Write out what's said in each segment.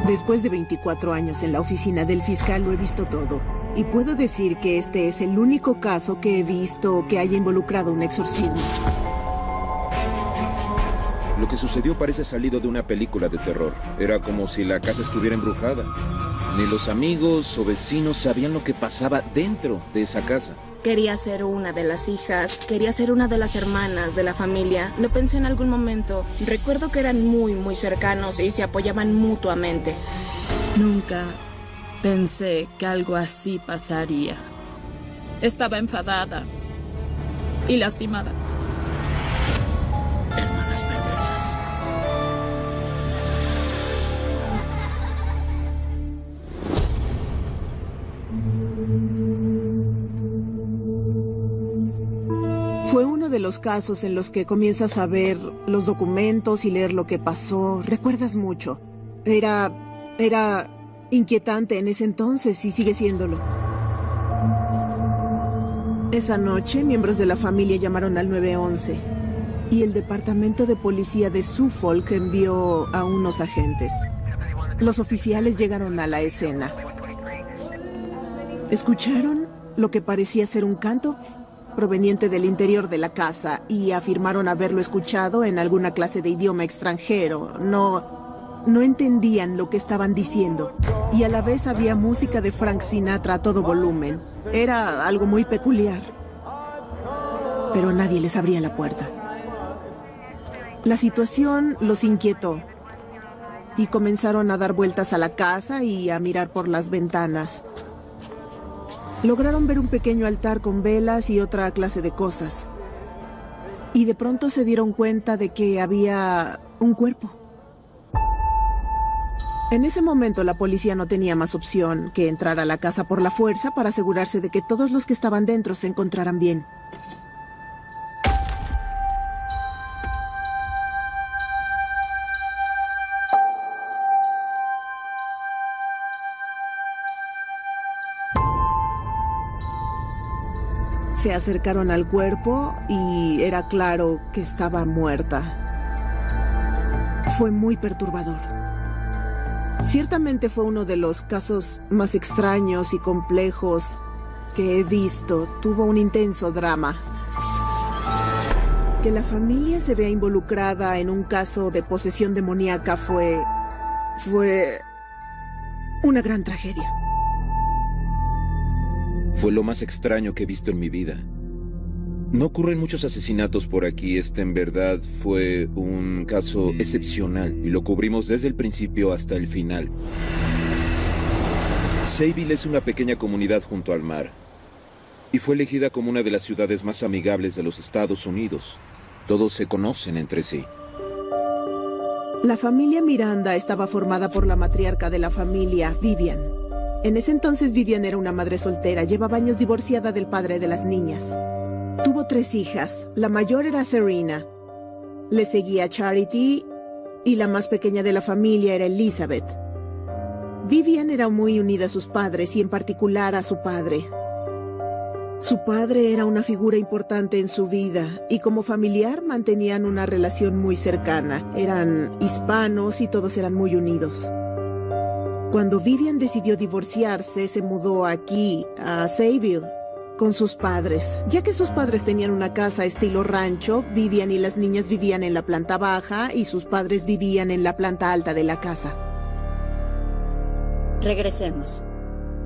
Después de 24 años en la oficina del fiscal lo he visto todo. Y puedo decir que este es el único caso que he visto que haya involucrado un exorcismo. Lo que sucedió parece salido de una película de terror. Era como si la casa estuviera embrujada. Ni los amigos o vecinos sabían lo que pasaba dentro de esa casa. Quería ser una de las hijas, quería ser una de las hermanas de la familia. Lo pensé en algún momento. Recuerdo que eran muy cercanos y se apoyaban mutuamente. Nunca pensé que algo así pasaría. Estaba enfadada y lastimada. Hermanas perversas. Fue uno de los casos en los que comienzas a ver los documentos y leer lo que pasó. Recuerdas mucho. Era inquietante en ese entonces y sigue siéndolo. Esa noche, miembros de la familia llamaron al 911 y el departamento de policía de Suffolk envió a unos agentes. Los oficiales llegaron a la escena. ¿Escucharon lo que parecía ser un canto proveniente del interior de la casa y afirmaron haberlo escuchado en alguna clase de idioma extranjero? No entendían lo que estaban diciendo. Y a la vez había música de Frank Sinatra a todo volumen. Era algo muy peculiar. Pero nadie les abría la puerta. La situación los inquietó. Y comenzaron a dar vueltas a la casa y a mirar por las ventanas. Lograron ver un pequeño altar con velas y otra clase de cosas. Y de pronto se dieron cuenta de que había un cuerpo. En ese momento la policía no tenía más opción que entrar a la casa por la fuerza para asegurarse de que todos los que estaban dentro se encontraran bien. Se acercaron al cuerpo y era claro que estaba muerta. Fue muy perturbador. Ciertamente fue uno de los casos más extraños y complejos que he visto. Tuvo un intenso drama. Que la familia se vea involucrada en un caso de posesión demoníaca fue una gran tragedia. Fue lo más extraño que he visto en mi vida. No ocurren muchos asesinatos por aquí. Este en verdad fue un caso excepcional y lo cubrimos desde el principio hasta el final. Sayville es una pequeña comunidad junto al mar y fue elegida como una de las ciudades más amigables de los Estados Unidos. Todos se conocen entre sí. La familia Miranda estaba formada por la matriarca de la familia, Vivian. En ese entonces Vivian era una madre soltera, llevaba años divorciada del padre de las niñas. Tuvo 3 hijas, la mayor era Serena, le seguía Charity y la más pequeña de la familia era Elizabeth. Vivian era muy unida a sus padres y en particular a su padre. Su padre era una figura importante en su vida y como familiar mantenían una relación muy cercana. Eran hispanos y todos eran muy unidos. Cuando Vivian decidió divorciarse, se mudó aquí, a Sayville, con sus padres. Ya que sus padres tenían una casa estilo rancho, Vivian y las niñas vivían en la planta baja y sus padres vivían en la planta alta de la casa. Regresemos.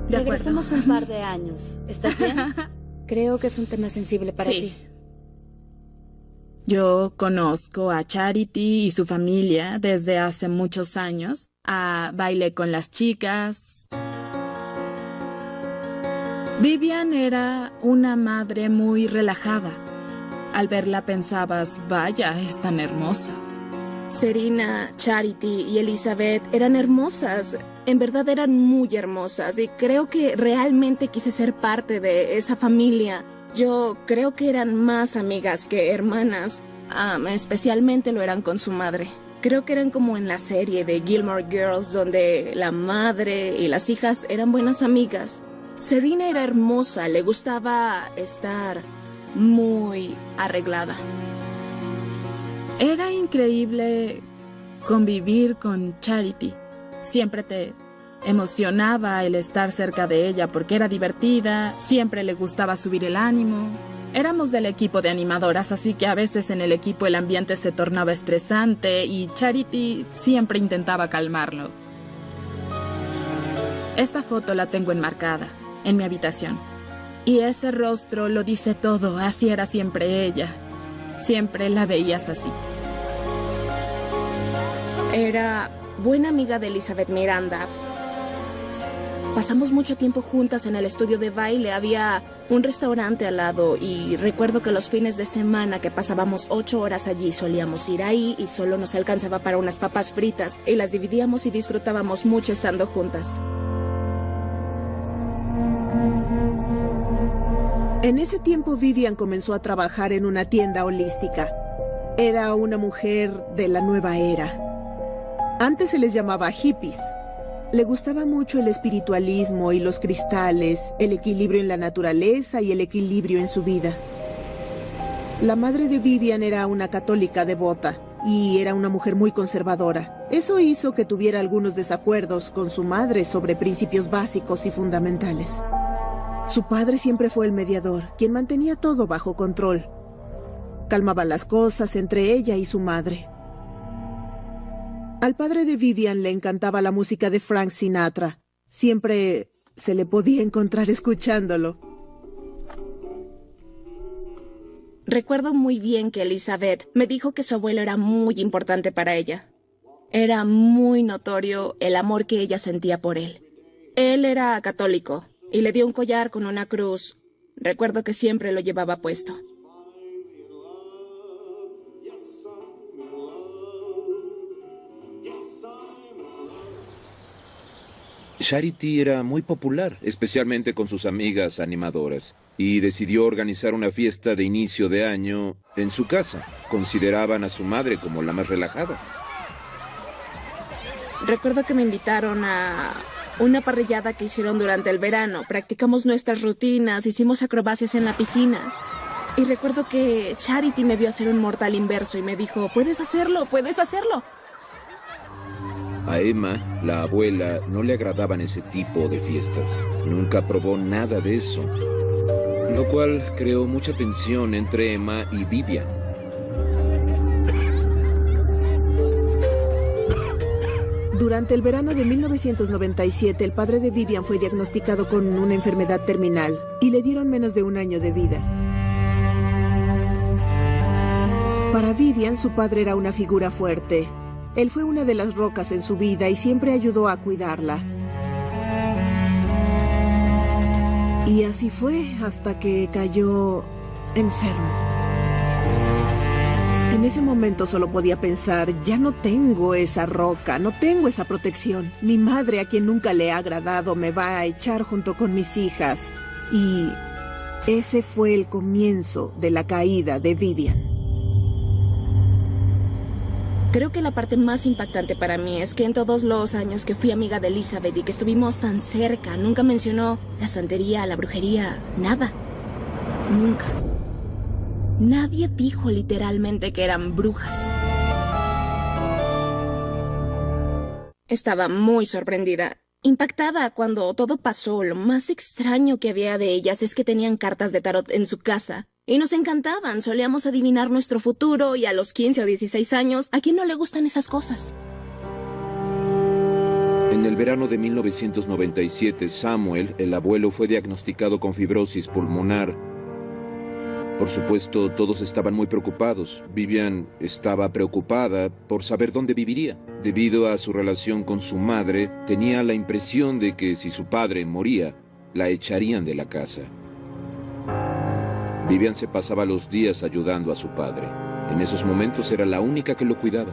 Regresemos un par de años. ¿Estás bien? Creo que es un tema sensible para ti. Yo conozco a Charity y su familia desde hace muchos años. Bailé con las chicas. Vivian era una madre muy relajada. Al verla pensabas, vaya, es tan hermosa. Serena, Charity y Elizabeth eran hermosas. En verdad eran muy hermosas y creo que realmente quise ser parte de esa familia. Yo creo que eran más amigas que hermanas. Especialmente lo eran con su madre. Creo que eran como en la serie de Gilmore Girls, donde la madre y las hijas eran buenas amigas. Serena era hermosa, le gustaba estar muy arreglada. Era increíble convivir con Charity. Siempre te emocionaba el estar cerca de ella porque era divertida, siempre le gustaba subir el ánimo. Éramos del equipo de animadoras, así que a veces en el equipo el ambiente se tornaba estresante y Charity siempre intentaba calmarlo. Esta foto la tengo enmarcada en mi habitación. Y ese rostro lo dice todo, así era siempre ella. Siempre la veías así. Era buena amiga de Elizabeth Miranda. Pasamos mucho tiempo juntas en el estudio de baile. Había un restaurante al lado y recuerdo que los fines de semana que pasábamos 8 horas allí solíamos ir ahí y solo nos alcanzaba para unas papas fritas y las dividíamos y disfrutábamos mucho estando juntas. En ese tiempo Vivian comenzó a trabajar en una tienda holística. Era una mujer de la nueva era. Antes se les llamaba hippies. Le gustaba mucho el espiritualismo y los cristales, el equilibrio en la naturaleza y el equilibrio en su vida. La madre de Vivian era una católica devota y era una mujer muy conservadora. Eso hizo que tuviera algunos desacuerdos con su madre sobre principios básicos y fundamentales. Su padre siempre fue el mediador, quien mantenía todo bajo control. Calmaba las cosas entre ella y su madre. Al padre de Vivian le encantaba la música de Frank Sinatra. Siempre se le podía encontrar escuchándolo. Recuerdo muy bien que Elizabeth me dijo que su abuelo era muy importante para ella. Era muy notorio el amor que ella sentía por él. Él era católico y le dio un collar con una cruz. Recuerdo que siempre lo llevaba puesto. Charity era muy popular, especialmente con sus amigas animadoras, y decidió organizar una fiesta de inicio de año en su casa. Consideraban a su madre como la más relajada. Recuerdo que me invitaron a una parrillada que hicieron durante el verano. Practicamos nuestras rutinas, hicimos acrobacias en la piscina. Y recuerdo que Charity me vio hacer un mortal inverso y me dijo, «Puedes hacerlo, puedes hacerlo». A Emma, la abuela, no le agradaban ese tipo de fiestas. Nunca probó nada de eso, lo cual creó mucha tensión entre Emma y Vivian. Durante el verano de 1997, el padre de Vivian fue diagnosticado con una enfermedad terminal y le dieron menos de un año de vida. Para Vivian, su padre era una figura fuerte. Él fue una de las rocas en su vida y siempre ayudó a cuidarla. Y así fue hasta que cayó enfermo. En ese momento solo podía pensar, ya no tengo esa roca, no tengo esa protección. Mi madre, a quien nunca le ha agradado, me va a echar junto con mis hijas. Y ese fue el comienzo de la caída de Vivian. Creo que la parte más impactante para mí es que en todos los años que fui amiga de Elizabeth y que estuvimos tan cerca, nunca mencionó la santería, la brujería, nada. Nunca. Nadie dijo literalmente que eran brujas. Estaba muy sorprendida, impactada cuando todo pasó. Lo más extraño que había de ellas es que tenían cartas de tarot en su casa. Y nos encantaban, solíamos adivinar nuestro futuro y a los 15 o 16 años, ¿a quién no le gustan esas cosas? En el verano de 1997, Samuel, el abuelo, fue diagnosticado con fibrosis pulmonar. Por supuesto, todos estaban muy preocupados. Vivian estaba preocupada por saber dónde viviría. Debido a su relación con su madre, tenía la impresión de que si su padre moría, la echarían de la casa. Vivian se pasaba los días ayudando a su padre. En esos momentos era la única que lo cuidaba.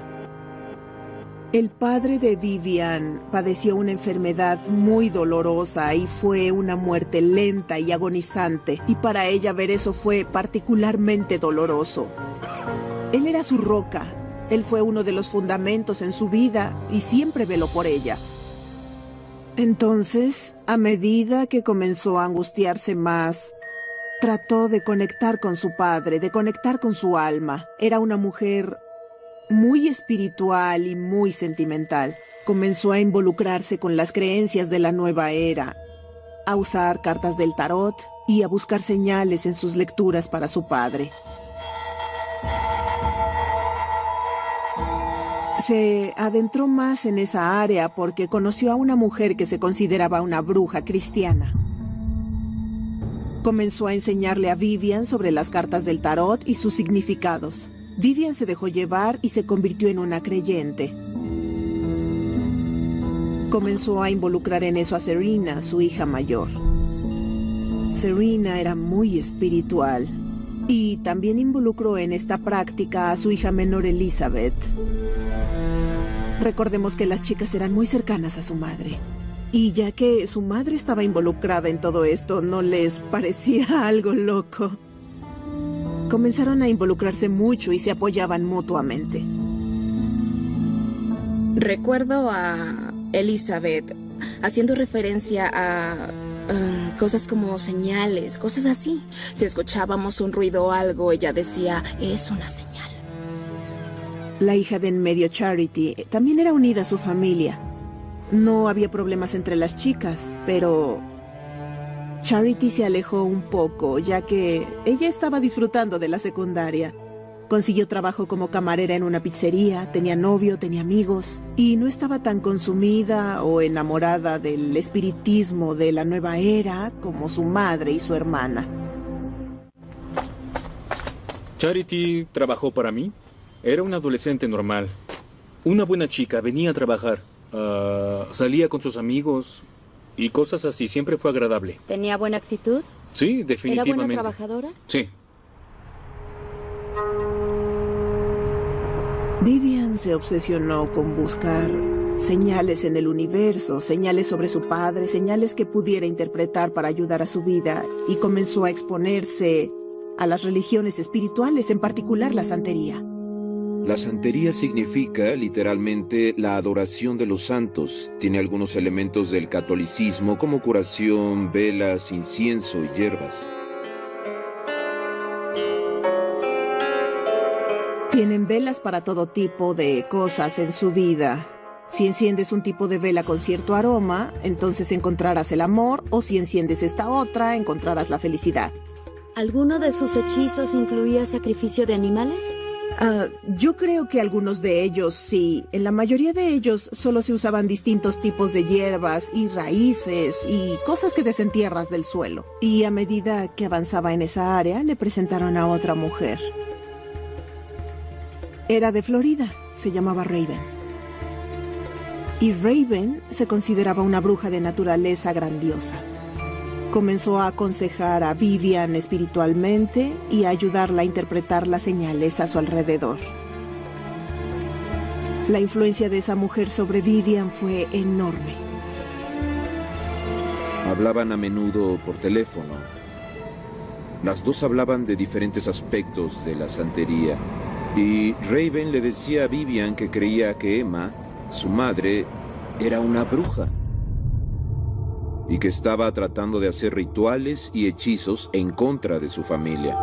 El padre de Vivian padeció una enfermedad muy dolorosa y fue una muerte lenta y agonizante. Y para ella ver eso fue particularmente doloroso. Él era su roca. Él fue uno de los fundamentos en su vida y siempre veló por ella. Entonces, a medida que comenzó a angustiarse más, trató de conectar con su padre, de conectar con su alma. Era una mujer muy espiritual y muy sentimental. Comenzó a involucrarse con las creencias de la nueva era, a usar cartas del tarot y a buscar señales en sus lecturas para su padre. Se adentró más en esa área porque conoció a una mujer que se consideraba una bruja cristiana. Comenzó a enseñarle a Vivian sobre las cartas del tarot y sus significados. Vivian se dejó llevar y se convirtió en una creyente. Comenzó a involucrar en eso a Serena, su hija mayor. Serena era muy espiritual y también involucró en esta práctica a su hija menor Elizabeth. Recordemos que las chicas eran muy cercanas a su madre. Y ya que su madre estaba involucrada en todo esto, ¿no les parecía algo loco? Comenzaron a involucrarse mucho y se apoyaban mutuamente. Recuerdo a Elizabeth haciendo referencia a cosas como señales, cosas así. Si escuchábamos un ruido o algo, ella decía, es una señal. La hija de en medio, Charity, también era unida a su familia. No había problemas entre las chicas, pero Charity se alejó un poco, ya que ella estaba disfrutando de la secundaria. Consiguió trabajo como camarera en una pizzería, tenía novio, tenía amigos, y no estaba tan consumida o enamorada del espiritismo de la nueva era como su madre y su hermana. Charity trabajó para mí. Era una adolescente normal. Una buena chica, venía a trabajar. Salía con sus amigos y cosas así. Siempre fue agradable. ¿Tenía buena actitud? Sí, definitivamente. ¿Era buena trabajadora? Sí. Vivian se obsesionó con buscar señales en el universo, señales sobre su padre, señales que pudiera interpretar para ayudar a su vida, y comenzó a exponerse a las religiones espirituales, en particular la santería. La santería significa, literalmente, la adoración de los santos. Tiene algunos elementos del catolicismo, como curación, velas, incienso y hierbas. Tienen velas para todo tipo de cosas en su vida. Si enciendes un tipo de vela con cierto aroma, entonces encontrarás el amor, o si enciendes esta otra, encontrarás la felicidad. ¿Alguno de sus hechizos incluía sacrificio de animales? Yo creo que algunos de ellos sí. En la mayoría de ellos solo se usaban distintos tipos de hierbas y raíces y cosas que desentierras del suelo. Y a medida que avanzaba en esa área, le presentaron a otra mujer. Era de Florida, se llamaba Raven. Y Raven se consideraba una bruja de naturaleza grandiosa. Comenzó a aconsejar a Vivian espiritualmente y a ayudarla a interpretar las señales a su alrededor. La influencia de esa mujer sobre Vivian fue enorme. Hablaban a menudo por teléfono. Las dos hablaban de diferentes aspectos de la santería. Y Raven le decía a Vivian que creía que Emma, su madre, era una bruja. Y que estaba tratando de hacer rituales y hechizos en contra de su familia.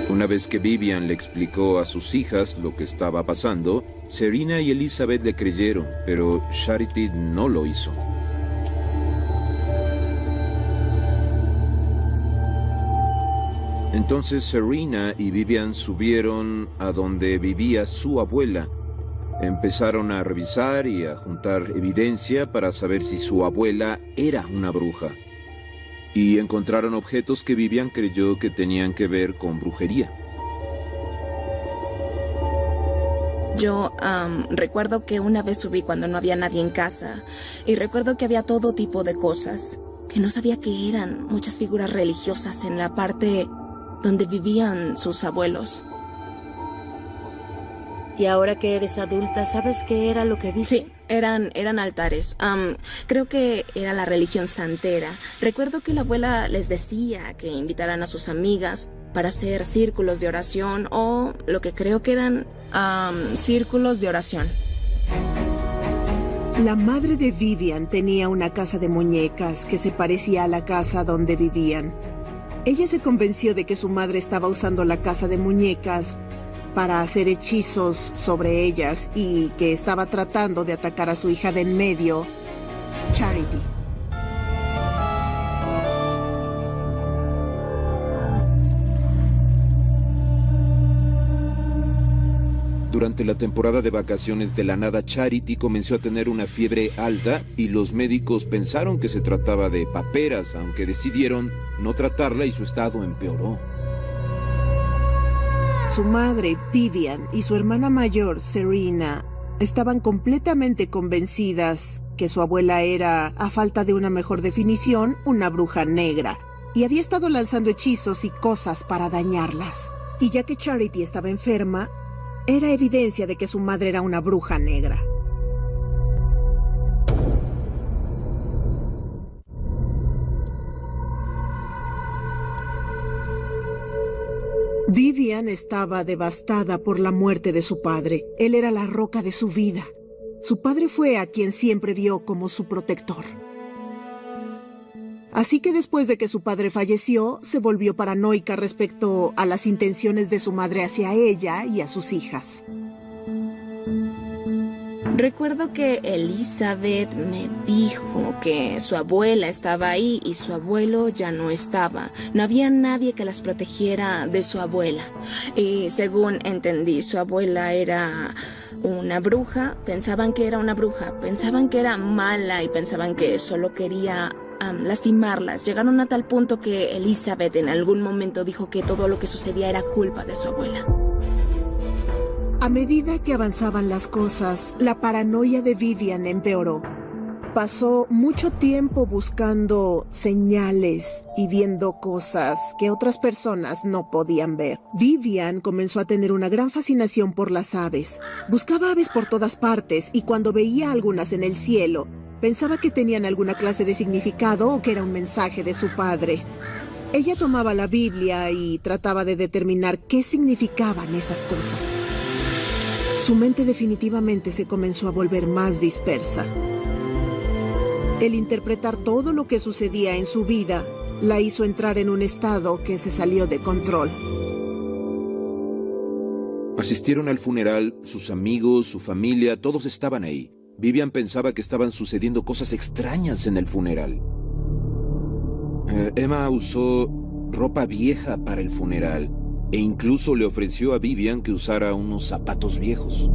Una vez que Vivian le explicó a sus hijas lo que estaba pasando, Serena y Elizabeth le creyeron, pero Charity no lo hizo. Entonces Serena y Vivian subieron a donde vivía su abuela. Empezaron a revisar y a juntar evidencia para saber si su abuela era una bruja. Y encontraron objetos que Vivian creyó que tenían que ver con brujería. Yo recuerdo que una vez subí cuando no había nadie en casa. Y recuerdo que había todo tipo de cosas que no sabía qué eran. Muchas figuras religiosas en la parte donde vivían sus abuelos. Y ahora que eres adulta, ¿sabes qué era lo que viste? Sí, eran altares. Creo que era la religión santera. Recuerdo que la abuela les decía que invitaran a sus amigas para hacer círculos de oración o lo que creo que eran círculos de oración. La madre de Vivian tenía una casa de muñecas que se parecía a la casa donde vivían. Ella se convenció de que su madre estaba usando la casa de muñecas para hacer hechizos sobre ellas y que estaba tratando de atacar a su hija de en medio, Charity. Durante la temporada de vacaciones, de la nada, Charity comenzó a tener una fiebre alta y los médicos pensaron que se trataba de paperas, aunque decidieron no tratarla y su estado empeoró. Su madre, Vivian, y su hermana mayor, Serena, estaban completamente convencidas que su abuela era, a falta de una mejor definición, una bruja negra, y había estado lanzando hechizos y cosas para dañarlas. Y ya que Charity estaba enferma, era evidencia de que su madre era una bruja negra. Vivian estaba devastada por la muerte de su padre. Él era la roca de su vida. Su padre fue a quien siempre vio como su protector. Así que después de que su padre falleció, se volvió paranoica respecto a las intenciones de su madre hacia ella y a sus hijas. Recuerdo que Elizabeth me dijo que su abuela estaba ahí y su abuelo ya no estaba. No había nadie que las protegiera de su abuela. Y según entendí, su abuela era una bruja. Pensaban que era una bruja, pensaban que era mala y pensaban que solo quería lastimarlas. Llegaron a tal punto que Elizabeth en algún momento dijo que todo lo que sucedía era culpa de su abuela. A medida que avanzaban las cosas, la paranoia de Vivian empeoró. Pasó mucho tiempo buscando señales y viendo cosas que otras personas no podían ver. Vivian comenzó a tener una gran fascinación por las aves. Buscaba aves por todas partes y cuando veía algunas en el cielo, pensaba que tenían alguna clase de significado o que era un mensaje de su padre. Ella tomaba la Biblia y trataba de determinar qué significaban esas cosas. Su mente definitivamente se comenzó a volver más dispersa. El interpretar todo lo que sucedía en su vida la hizo entrar en un estado que se salió de control. Asistieron al funeral, sus amigos, su familia, todos estaban ahí. Vivian pensaba que estaban sucediendo cosas extrañas en el funeral. Emma usó ropa vieja para el funeral. E incluso le ofreció a Vivian que usara unos zapatos viejos.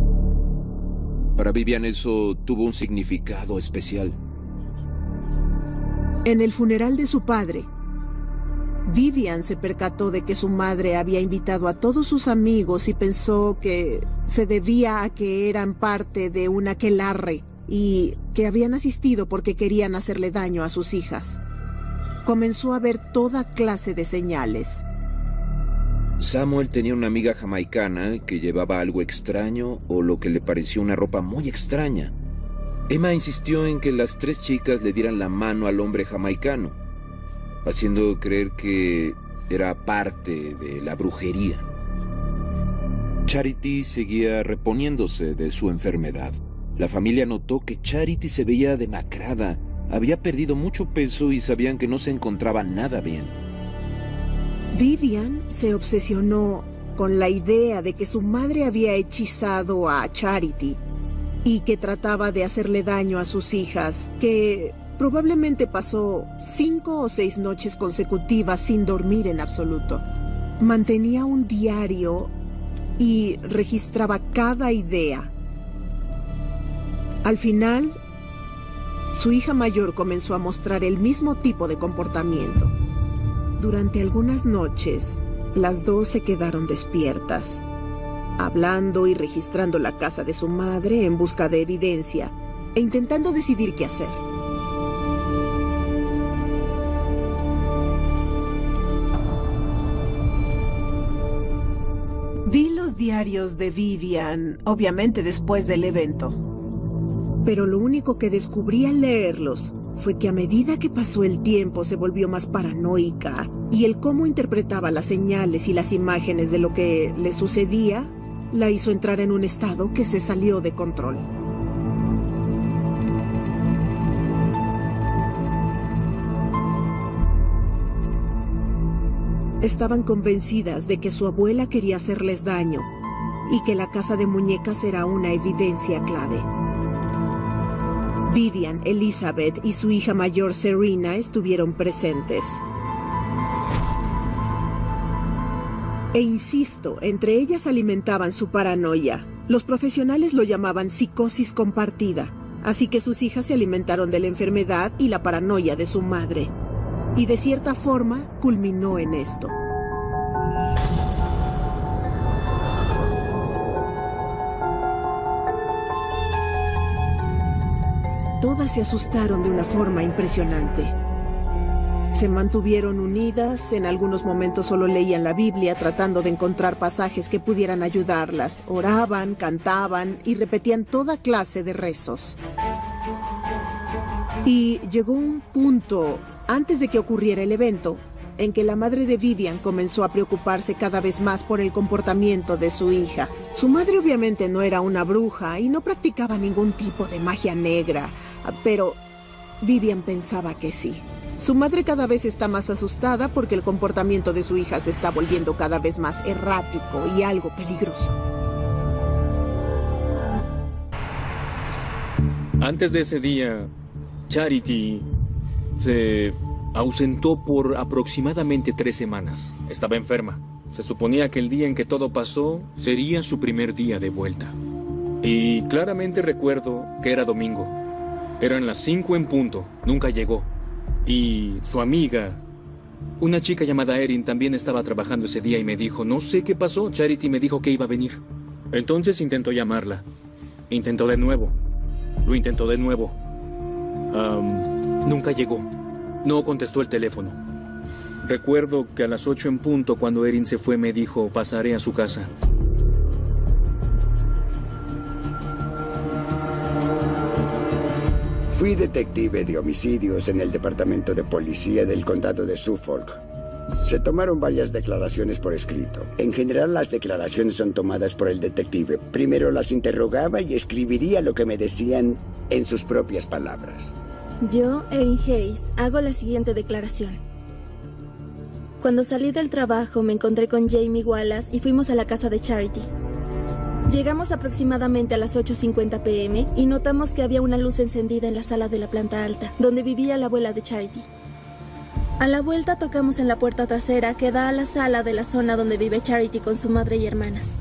Para Vivian eso tuvo un significado especial. En el funeral de su padre, Vivian se percató de que su madre había invitado a todos sus amigos y pensó que se debía a que eran parte de un aquelarre y que habían asistido porque querían hacerle daño a sus hijas. Comenzó a ver toda clase de señales. Samuel tenía una amiga jamaicana que llevaba algo extraño o lo que le pareció una ropa muy extraña. Emma insistió en que las tres chicas le dieran la mano al hombre jamaicano, haciendo creer que era parte de la brujería. Charity seguía reponiéndose de su enfermedad. La familia notó que Charity se veía demacrada, había perdido mucho peso y sabían que no se encontraba nada bien. Vivian se obsesionó con la idea de que su madre había hechizado a Charity y que trataba de hacerle daño a sus hijas, que probablemente pasó 5 o 6 noches consecutivas sin dormir en absoluto. Mantenía un diario y registraba cada idea. Al final, su hija mayor comenzó a mostrar el mismo tipo de comportamiento. Durante algunas noches, las dos se quedaron despiertas, hablando y registrando la casa de su madre en busca de evidencia e intentando decidir qué hacer. Vi los diarios de Vivian, obviamente después del evento, pero lo único que descubrí al leerlos fue que a medida que pasó el tiempo se volvió más paranoica y el cómo interpretaba las señales y las imágenes de lo que le sucedía la hizo entrar en un estado que se salió de control. Estaban convencidas de que su abuela quería hacerles daño y que la casa de muñecas era una evidencia clave. Vivian, Elizabeth y su hija mayor Serena estuvieron presentes. E insisto, entre ellas alimentaban su paranoia. Los profesionales lo llamaban psicosis compartida, así que sus hijas se alimentaron de la enfermedad y la paranoia de su madre. Y de cierta forma, culminó en esto. Todas se asustaron de una forma impresionante. Se mantuvieron unidas, en algunos momentos solo leían la Biblia tratando de encontrar pasajes que pudieran ayudarlas. Oraban, cantaban y repetían toda clase de rezos. Y llegó un punto, antes de que ocurriera el evento, en que la madre de Vivian comenzó a preocuparse cada vez más por el comportamiento de su hija. Su madre obviamente no era una bruja y no practicaba ningún tipo de magia negra, pero Vivian pensaba que sí. Su madre cada vez está más asustada porque el comportamiento de su hija se está volviendo cada vez más errático y algo peligroso. Antes de ese día, Charity se ausentó por aproximadamente 3 semanas. Estaba enferma. Se suponía que el día en que todo pasó sería su primer día de vuelta. Y claramente recuerdo que era domingo. Eran las 5 en punto. Nunca llegó. Y su amiga, una chica llamada Erin, también estaba trabajando ese día y me dijo, no sé qué pasó, Charity me dijo que iba a venir. Entonces intentó llamarla. Intentó de nuevo. Lo intentó de nuevo. Nunca llegó. No contestó el teléfono. Recuerdo que a las 8 en punto, cuando Erin se fue, me dijo, pasaré a su casa. Fui detective de homicidios en el Departamento de Policía del Condado de Suffolk. Se tomaron varias declaraciones por escrito. En general, las declaraciones son tomadas por el detective. Primero las interrogaba y escribiría lo que me decían en sus propias palabras. Yo, Erin Hayes, hago la siguiente declaración. Cuando salí del trabajo me encontré con Jamie Wallace y fuimos a la casa de Charity. Llegamos aproximadamente a las 8:50 p.m. y notamos que había una luz encendida en la sala de la planta alta, donde vivía la abuela de Charity. A la vuelta tocamos en la puerta trasera que da a la sala de la zona donde vive Charity con su madre y hermanas.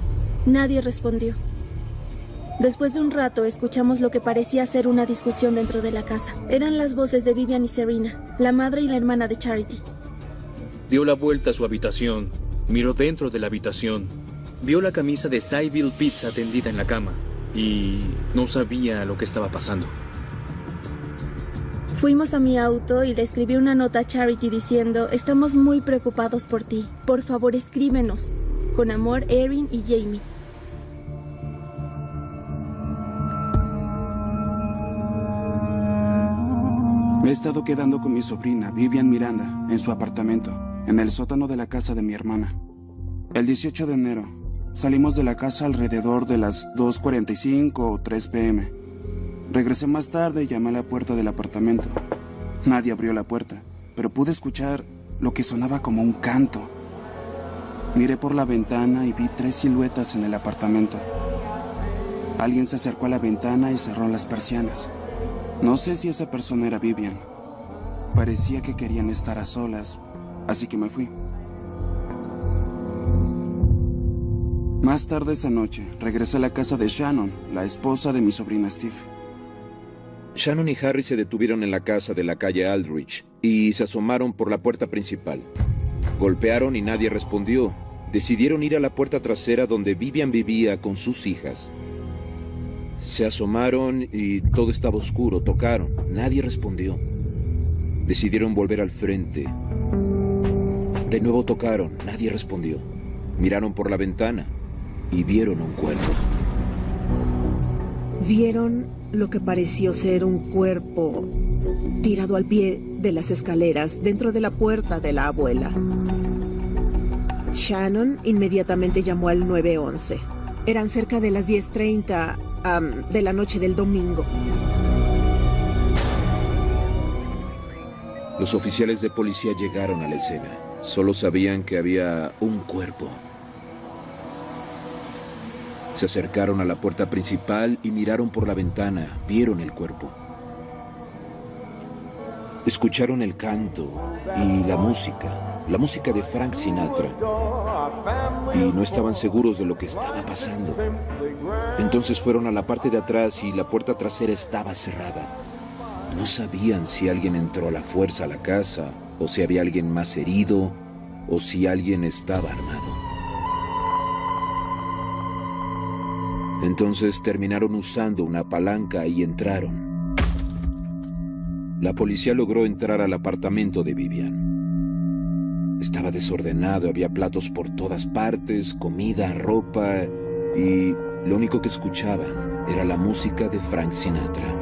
Nadie respondió. Después de un rato escuchamos lo que parecía ser una discusión dentro de la casa. Eran las voces de Vivian y Serena, la madre y la hermana de Charity. Dio la vuelta a su habitación, miró dentro de la habitación, vio la camisa de Sybil Pitts tendida en la cama y no sabía lo que estaba pasando. Fuimos a mi auto y le escribí una nota a Charity diciendo, estamos muy preocupados por ti. Por favor, escríbenos. Con amor, Erin y Jamie. Me he estado quedando con mi sobrina, Vivian Miranda, en su apartamento, en el sótano de la casa de mi hermana. El 18 de enero, salimos de la casa alrededor de las 2:45 o 3 p.m. Regresé más tarde y llamé a la puerta del apartamento. Nadie abrió la puerta, pero pude escuchar lo que sonaba como un canto. Miré por la ventana y vi 3 siluetas en el apartamento. Alguien se acercó a la ventana y cerró las persianas. No sé si esa persona era Vivian. Parecía que querían estar a solas, así que me fui. Más tarde esa noche, regresé a la casa de Shannon, la esposa de mi sobrina Steve. Shannon y Harry se detuvieron en la casa de la calle Aldrich y se asomaron por la puerta principal. Golpearon y nadie respondió. Decidieron ir a la puerta trasera donde Vivian vivía con sus hijas. Se asomaron y todo estaba oscuro. Tocaron. Nadie respondió. Decidieron volver al frente. De nuevo tocaron. Nadie respondió. Miraron por la ventana y vieron un cuerpo. Vieron lo que pareció ser un cuerpo tirado al pie de las escaleras dentro de la puerta de la abuela. Shannon inmediatamente llamó al 911. Eran cerca de las 10:30 de la noche del domingo. Los oficiales de policía llegaron a la escena. Solo sabían que había un cuerpo. Se acercaron a la puerta principal y miraron por la ventana. Vieron el cuerpo. Escucharon el canto y la música de Frank Sinatra. Y no estaban seguros de lo que estaba pasando. Entonces fueron a la parte de atrás y la puerta trasera estaba cerrada. No sabían si alguien entró a la fuerza a la casa, o si había alguien más herido, o si alguien estaba armado. Entonces terminaron usando una palanca y entraron. La policía logró entrar al apartamento de Vivian. Estaba desordenado, había platos por todas partes, comida, ropa, y lo único que escuchaban era la música de Frank Sinatra.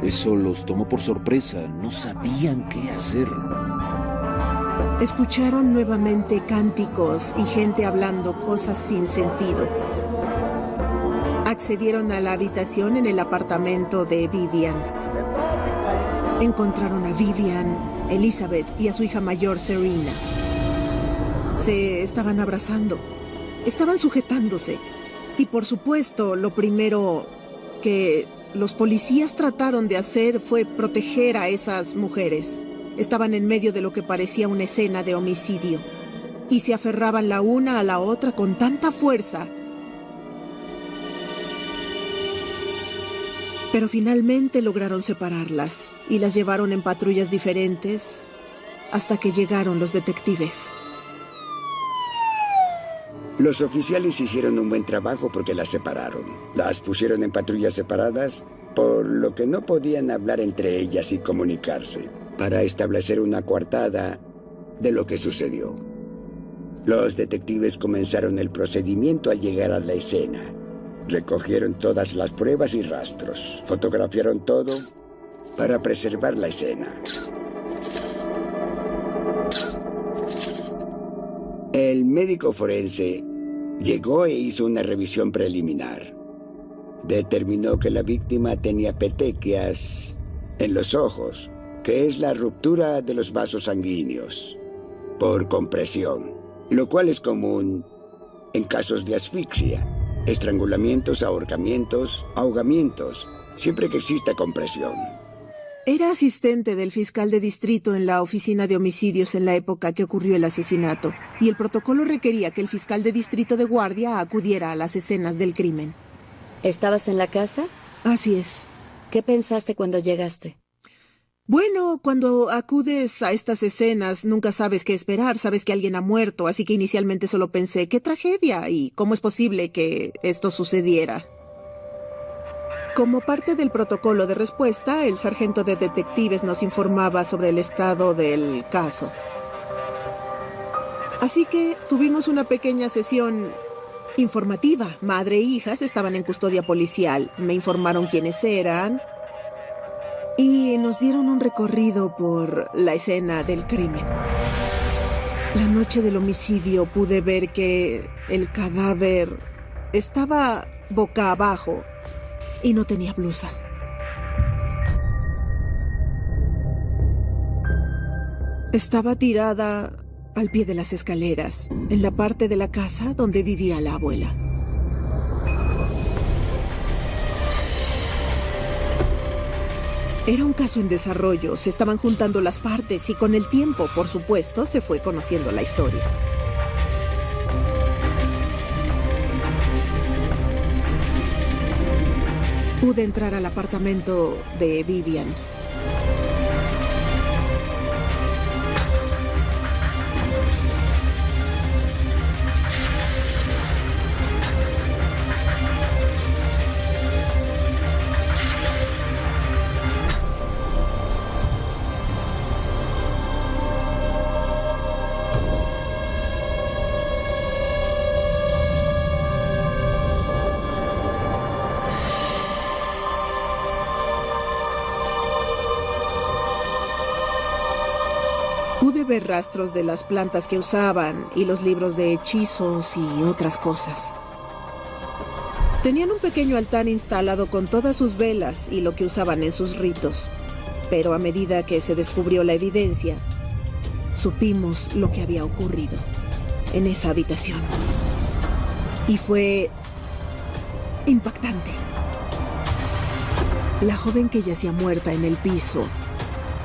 Eso los tomó por sorpresa, no sabían qué hacer. Escucharon nuevamente cánticos y gente hablando cosas sin sentido. Accedieron a la habitación en el apartamento de Vivian. Encontraron a Vivian, Elizabeth y a su hija mayor, Serena. Se estaban abrazando, estaban sujetándose. Y por supuesto, lo primero que los policías trataron de hacer fue proteger a esas mujeres. Estaban en medio de lo que parecía una escena de homicidio. Y se aferraban la una a la otra con tanta fuerza. Pero finalmente lograron separarlas y las llevaron en patrullas diferentes hasta que llegaron los detectives. Los oficiales hicieron un buen trabajo porque las separaron. Las pusieron en patrullas separadas, por lo que no podían hablar entre ellas y comunicarse, para establecer una coartada de lo que sucedió. Los detectives comenzaron el procedimiento al llegar a la escena. Recogieron todas las pruebas y rastros. Fotografiaron todo para preservar la escena. El médico forense llegó e hizo una revisión preliminar. Determinó que la víctima tenía petequias en los ojos, que es la ruptura de los vasos sanguíneos por compresión, lo cual es común en casos de asfixia. Estrangulamientos, ahorcamientos, ahogamientos, siempre que exista compresión. Era asistente del fiscal de distrito en la oficina de homicidios en la época que ocurrió el asesinato, y el protocolo requería que el fiscal de distrito de guardia acudiera a las escenas del crimen. ¿Estabas en la casa? Así es. ¿Qué pensaste cuando llegaste? Bueno, cuando acudes a estas escenas nunca sabes qué esperar, sabes que alguien ha muerto, así que inicialmente solo pensé, ¡qué tragedia! ¿Y cómo es posible que esto sucediera? Como parte del protocolo de respuesta, el sargento de detectives nos informaba sobre el estado del caso. Así que tuvimos una pequeña sesión informativa. Madre e hijas estaban en custodia policial. Me informaron quiénes eran y nos dieron un recorrido por la escena del crimen. La noche del homicidio pude ver que el cadáver estaba boca abajo y no tenía blusa. Estaba tirada al pie de las escaleras, en la parte de la casa donde vivía la abuela. Era un caso en desarrollo, se estaban juntando las partes y con el tiempo, por supuesto, se fue conociendo la historia. Pude entrar al apartamento de Vivian. Pude ver rastros de las plantas que usaban y los libros de hechizos y otras cosas. Tenían un pequeño altar instalado con todas sus velas y lo que usaban en sus ritos. Pero a medida que se descubrió la evidencia, supimos lo que había ocurrido en esa habitación. Y fue impactante. La joven que yacía muerta en el piso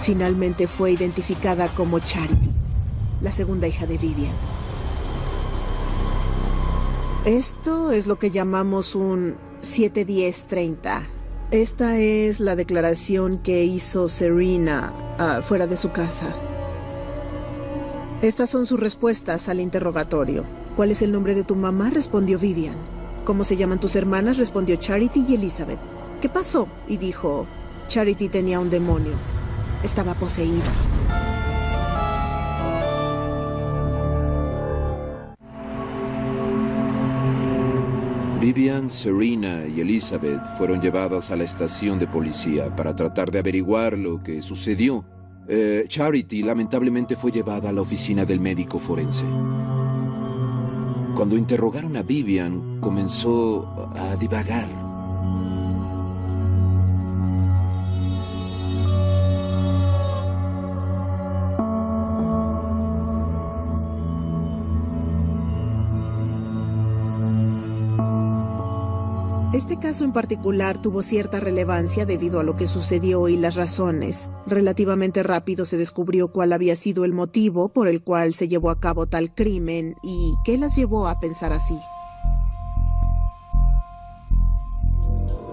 finalmente fue identificada como Charity, la segunda hija de Vivian. Esto es lo que llamamos un 7-10-30. Esta es la declaración que hizo Serena fuera de su casa. Estas son sus respuestas al interrogatorio. ¿Cuál es el nombre de tu mamá? Respondió Vivian. ¿Cómo se llaman tus hermanas? Respondió Charity y Elizabeth. ¿Qué pasó? Y dijo, Charity tenía un demonio. Estaba poseída. Vivian, Serena y Elizabeth fueron llevadas a la estación de policía para tratar de averiguar lo que sucedió. Charity lamentablemente fue llevada a la oficina del médico forense. Cuando interrogaron a Vivian, comenzó a divagar. Este caso en particular tuvo cierta relevancia debido a lo que sucedió y las razones. Relativamente rápido se descubrió cuál había sido el motivo por el cual se llevó a cabo tal crimen y qué las llevó a pensar así.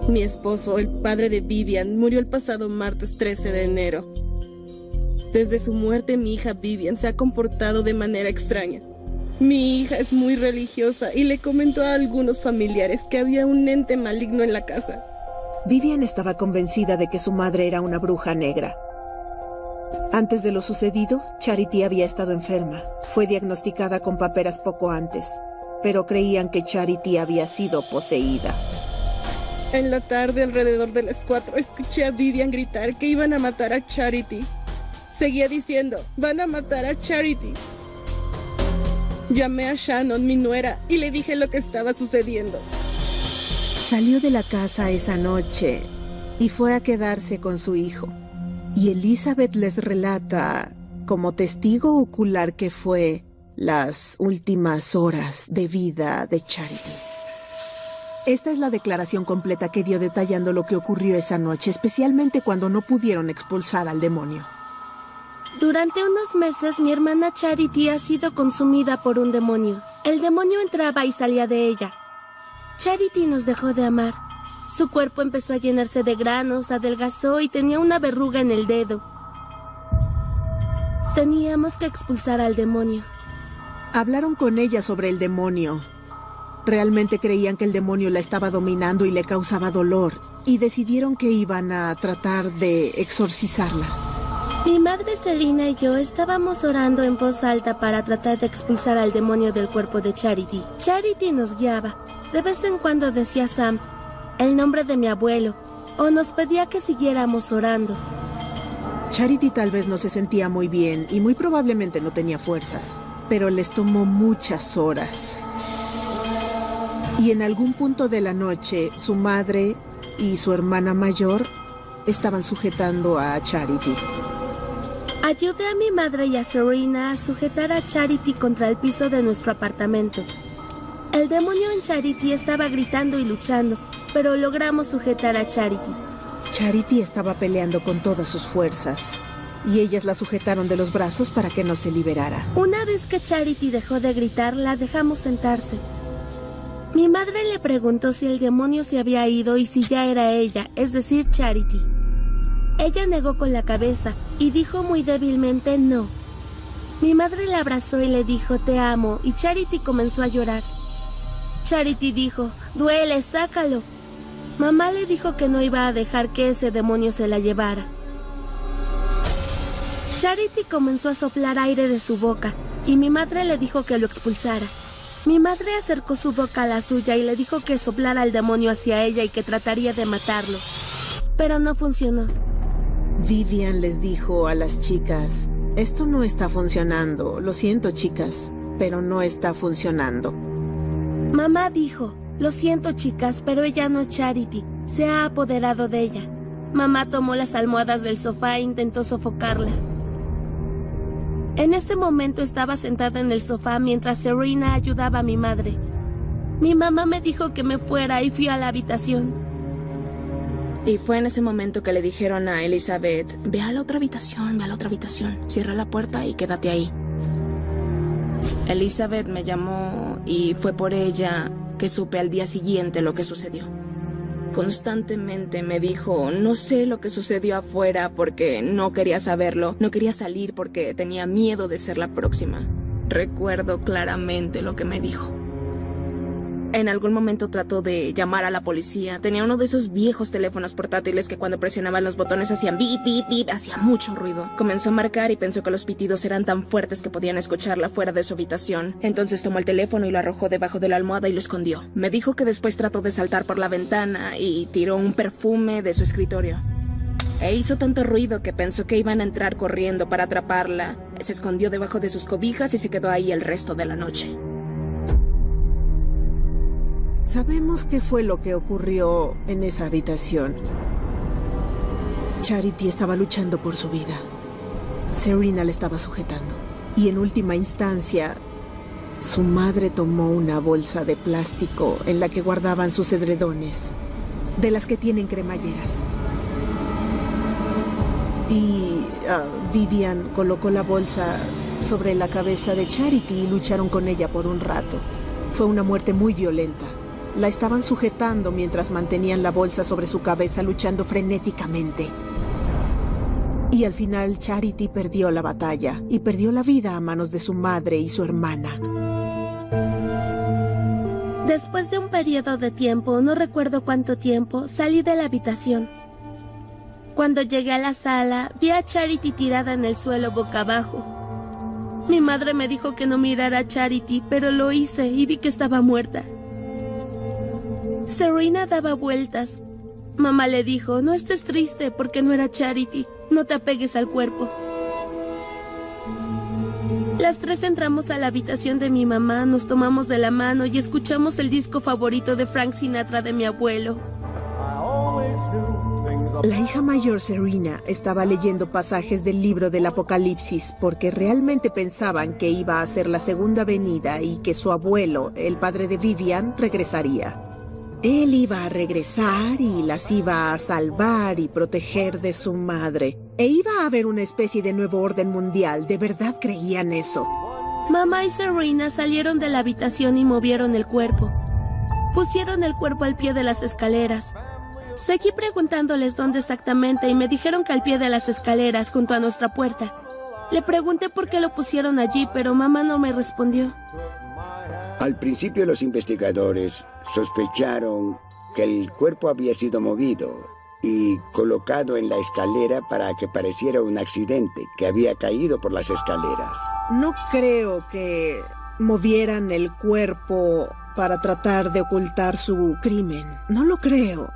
Mi esposo, el padre de Vivian, murió el pasado martes 13 de enero. Desde su muerte, mi hija Vivian se ha comportado de manera extraña. Mi hija es muy religiosa y le comentó a algunos familiares que había un ente maligno en la casa. Vivian estaba convencida de que su madre era una bruja negra. Antes de lo sucedido, Charity había estado enferma. Fue diagnosticada con paperas poco antes, pero creían que Charity había sido poseída. En la tarde, alrededor de las 4, escuché a Vivian gritar que iban a matar a Charity. Seguía diciendo, van a matar a Charity. Llamé a Shannon, mi nuera, y le dije lo que estaba sucediendo. Salió de la casa esa noche y fue a quedarse con su hijo. Y Elizabeth les relata, como testigo ocular que fue, las últimas horas de vida de Charity. Esta es la declaración completa que dio detallando lo que ocurrió esa noche, especialmente cuando no pudieron expulsar al demonio. Durante unos meses, mi hermana Charity ha sido consumida por un demonio. El demonio entraba y salía de ella. Charity nos dejó de amar. Su cuerpo empezó a llenarse de granos, adelgazó y tenía una verruga en el dedo. Teníamos que expulsar al demonio. Hablaron con ella sobre el demonio. Realmente creían que el demonio la estaba dominando y le causaba dolor, y decidieron que iban a tratar de exorcizarla. Mi madre Serena y yo estábamos orando en voz alta para tratar de expulsar al demonio del cuerpo de Charity. Charity nos guiaba. De vez en cuando decía Sam, el nombre de mi abuelo, o nos pedía que siguiéramos orando. Charity tal vez no se sentía muy bien y muy probablemente no tenía fuerzas, pero les tomó muchas horas. Y en algún punto de la noche, su madre y su hermana mayor estaban sujetando a Charity. Ayudé a mi madre y a Serena a sujetar a Charity contra el piso de nuestro apartamento. El demonio en Charity estaba gritando y luchando, pero logramos sujetar a Charity. Charity estaba peleando con todas sus fuerzas, y ellas la sujetaron de los brazos para que no se liberara. Una vez que Charity dejó de gritar, la dejamos sentarse. Mi madre le preguntó si el demonio se había ido y si ya era ella, es decir, Charity. Ella negó con la cabeza y dijo muy débilmente no. Mi madre la abrazó y le dijo te amo y Charity comenzó a llorar. Charity dijo, duele, sácalo. Mamá le dijo que no iba a dejar que ese demonio se la llevara. Charity comenzó a soplar aire de su boca y mi madre le dijo que lo expulsara. Mi madre acercó su boca a la suya y le dijo que soplara al demonio hacia ella y que trataría de matarlo. Pero no funcionó. Vivian les dijo a las chicas, esto no está funcionando, lo siento chicas, pero no está funcionando. Mamá dijo, lo siento chicas, pero ella no es Charity, se ha apoderado de ella. Mamá tomó las almohadas del sofá e intentó sofocarla. En ese momento estaba sentada en el sofá mientras Serena ayudaba a mi madre. Mi mamá me dijo que me fuera y fui a la habitación. Y fue en ese momento que le dijeron a Elizabeth, ve a la otra habitación, ve a la otra habitación, cierra la puerta y quédate ahí. Elizabeth me llamó y fue por ella que supe al día siguiente lo que sucedió. Constantemente me dijo, no sé lo que sucedió afuera porque no quería saberlo, no quería salir porque tenía miedo de ser la próxima. Recuerdo claramente lo que me dijo. En algún momento trató de llamar a la policía. Tenía uno de esos viejos teléfonos portátiles que cuando presionaban los botones hacían bip, bip, bip, hacía mucho ruido. Comenzó a marcar y pensó que los pitidos eran tan fuertes que podían escucharla fuera de su habitación. Entonces tomó el teléfono y lo arrojó debajo de la almohada y lo escondió. Me dijo que después trató de saltar por la ventana y tiró un perfume de su escritorio. E hizo tanto ruido que pensó que iban a entrar corriendo para atraparla. Se escondió debajo de sus cobijas y se quedó ahí el resto de la noche. Sabemos qué fue lo que ocurrió en esa habitación. Charity estaba luchando por su vida. Serena le estaba sujetando. Y en última instancia, su madre tomó una bolsa de plástico en la que guardaban sus edredones, de las que tienen cremalleras. Y Vivian colocó la bolsa sobre la cabeza de Charity y lucharon con ella por un rato. Fue una muerte muy violenta. La estaban sujetando mientras mantenían la bolsa sobre su cabeza, luchando frenéticamente. Y al final Charity perdió la batalla y perdió la vida a manos de su madre y su hermana. Después de un periodo de tiempo, no recuerdo cuánto tiempo, salí de la habitación. Cuando llegué a la sala, vi a Charity tirada en el suelo boca abajo. Mi madre me dijo que no mirara a Charity, pero lo hice y vi que estaba muerta. Serena daba vueltas. Mamá le dijo, no estés triste porque no era Charity, no te apegues al cuerpo. Las tres entramos a la habitación de mi mamá, nos tomamos de la mano y escuchamos el disco favorito de Frank Sinatra de mi abuelo. La hija mayor, Serena, estaba leyendo pasajes del libro del Apocalipsis porque realmente pensaban que iba a ser la segunda venida y que su abuelo, el padre de Vivian, regresaría. Él iba a regresar y las iba a salvar y proteger de su madre. E iba a haber una especie de nuevo orden mundial. ¿De verdad creían eso? Mamá y Serena salieron de la habitación y movieron el cuerpo. Pusieron el cuerpo al pie de las escaleras. Seguí preguntándoles dónde exactamente y me dijeron que al pie de las escaleras, junto a nuestra puerta. Le pregunté por qué lo pusieron allí, pero mamá no me respondió. Al principio los investigadores sospecharon que el cuerpo había sido movido y colocado en la escalera para que pareciera un accidente, que había caído por las escaleras. No creo que movieran el cuerpo para tratar de ocultar su crimen. No lo creo.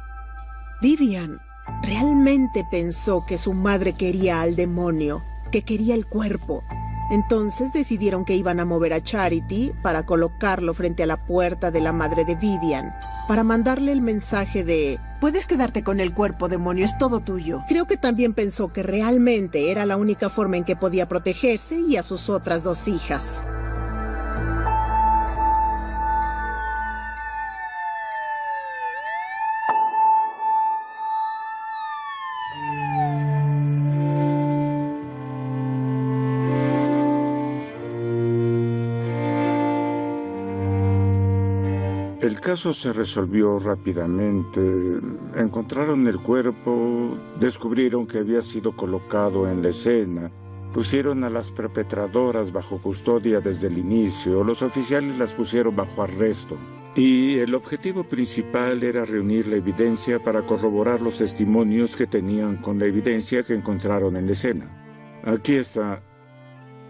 Vivian realmente pensó que su madre quería al demonio, que quería el cuerpo. Entonces decidieron que iban a mover a Charity para colocarlo frente a la puerta de la madre de Vivian, para mandarle el mensaje de «Puedes quedarte con el cuerpo, demonio, es todo tuyo». Creo que también pensó que realmente era la única forma en que podía protegerse y a sus otras dos hijas. El caso se resolvió rápidamente. Encontraron el cuerpo, descubrieron que había sido colocado en la escena, pusieron a las perpetradoras bajo custodia desde el inicio, los oficiales las pusieron bajo arresto. Y el objetivo principal era reunir la evidencia para corroborar los testimonios que tenían con la evidencia que encontraron en la escena. Aquí está.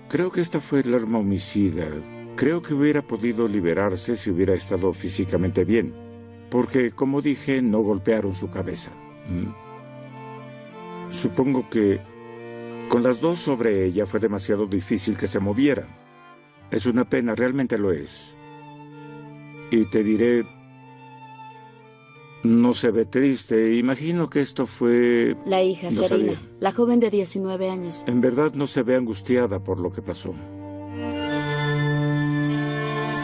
Creo que esta fue el arma homicida. Creo que hubiera podido liberarse si hubiera estado físicamente bien, porque, como dije, no golpearon su cabeza. Supongo que con las dos sobre ella fue demasiado difícil que se moviera. Es una pena, realmente lo es. Y te diré, No se ve triste. Imagino que esto fue... La hija, No Serena, sabía. la joven de 19 años. En verdad no se ve angustiada por lo que pasó.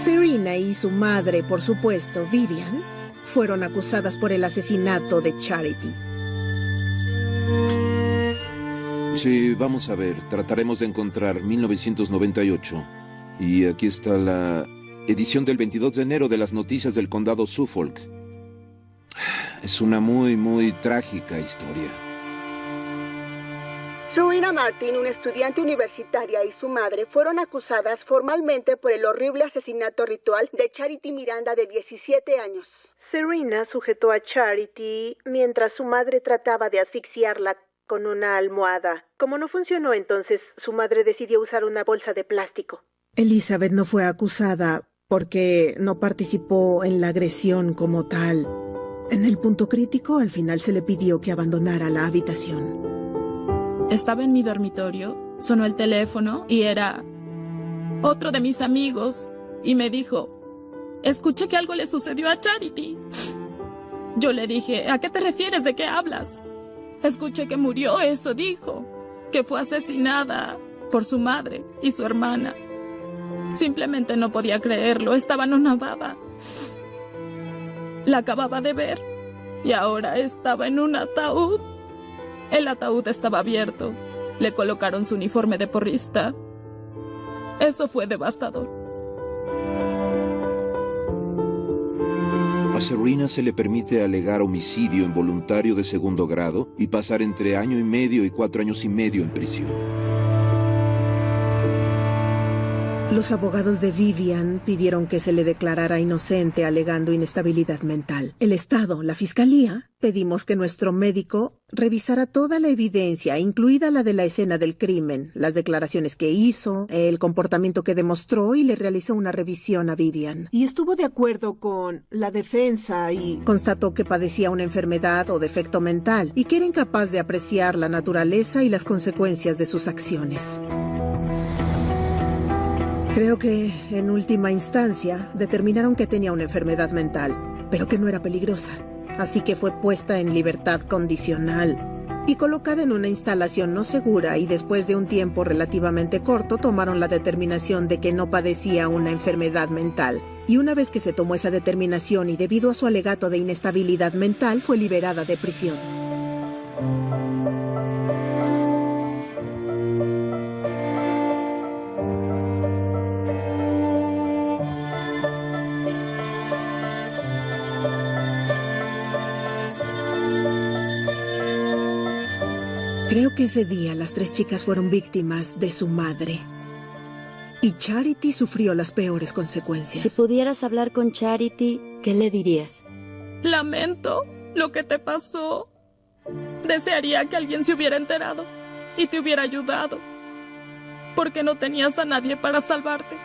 Serena y su madre, por supuesto, Vivian, fueron acusadas por el asesinato de Charity. Sí, vamos a ver. Trataremos de encontrar 1998. Y aquí está la edición del 22 de enero de las noticias del condado Suffolk. Es una muy trágica historia. Serena Martin, una estudiante universitaria, y su madre fueron acusadas formalmente por el horrible asesinato ritual de Charity Miranda, de 17 años. Serena sujetó a Charity mientras su madre trataba de asfixiarla con una almohada. Como no funcionó, entonces su madre decidió usar una bolsa de plástico. Elizabeth no fue acusada porque no participó en la agresión como tal. En el punto crítico, al final se le pidió que abandonara la habitación. Estaba en mi dormitorio, sonó el teléfono y era otro de mis amigos y me dijo, escuché que algo le sucedió a Charity. Yo le dije, ¿a qué te refieres? ¿De qué hablas? Escuché que murió, eso dijo, que fue asesinada por su madre y su hermana. Simplemente no podía creerlo, estaba anonadada. La acababa de ver y ahora estaba en un ataúd. El ataúd estaba abierto. Le colocaron su uniforme de porrista. Eso fue devastador. A Serena se le permite alegar homicidio involuntario de segundo grado y pasar entre 1 año y medio y 4 años y medio en prisión. Los abogados de Vivian pidieron que se le declarara inocente alegando inestabilidad mental. El Estado, la Fiscalía, pedimos que nuestro médico revisara toda la evidencia, incluida la de la escena del crimen, las declaraciones que hizo, el comportamiento que demostró, y le realizó una revisión a Vivian. Y estuvo de acuerdo con la defensa y constató que padecía una enfermedad o defecto mental y que era incapaz de apreciar la naturaleza y las consecuencias de sus acciones. Creo que, en última instancia, determinaron que tenía una enfermedad mental, pero que no era peligrosa. Así que fue puesta en libertad condicional y colocada en una instalación no segura, y después de un tiempo relativamente corto tomaron la determinación de que no padecía una enfermedad mental. Y una vez que se tomó esa determinación y debido a su alegato de inestabilidad mental, fue liberada de prisión. Creo que ese día las 3 chicas fueron víctimas de su madre. Y Charity sufrió las peores consecuencias. Si pudieras hablar con Charity, ¿qué le dirías? Lamento lo que te pasó. Desearía que alguien se hubiera enterado y te hubiera ayudado, porque no tenías a nadie para salvarte.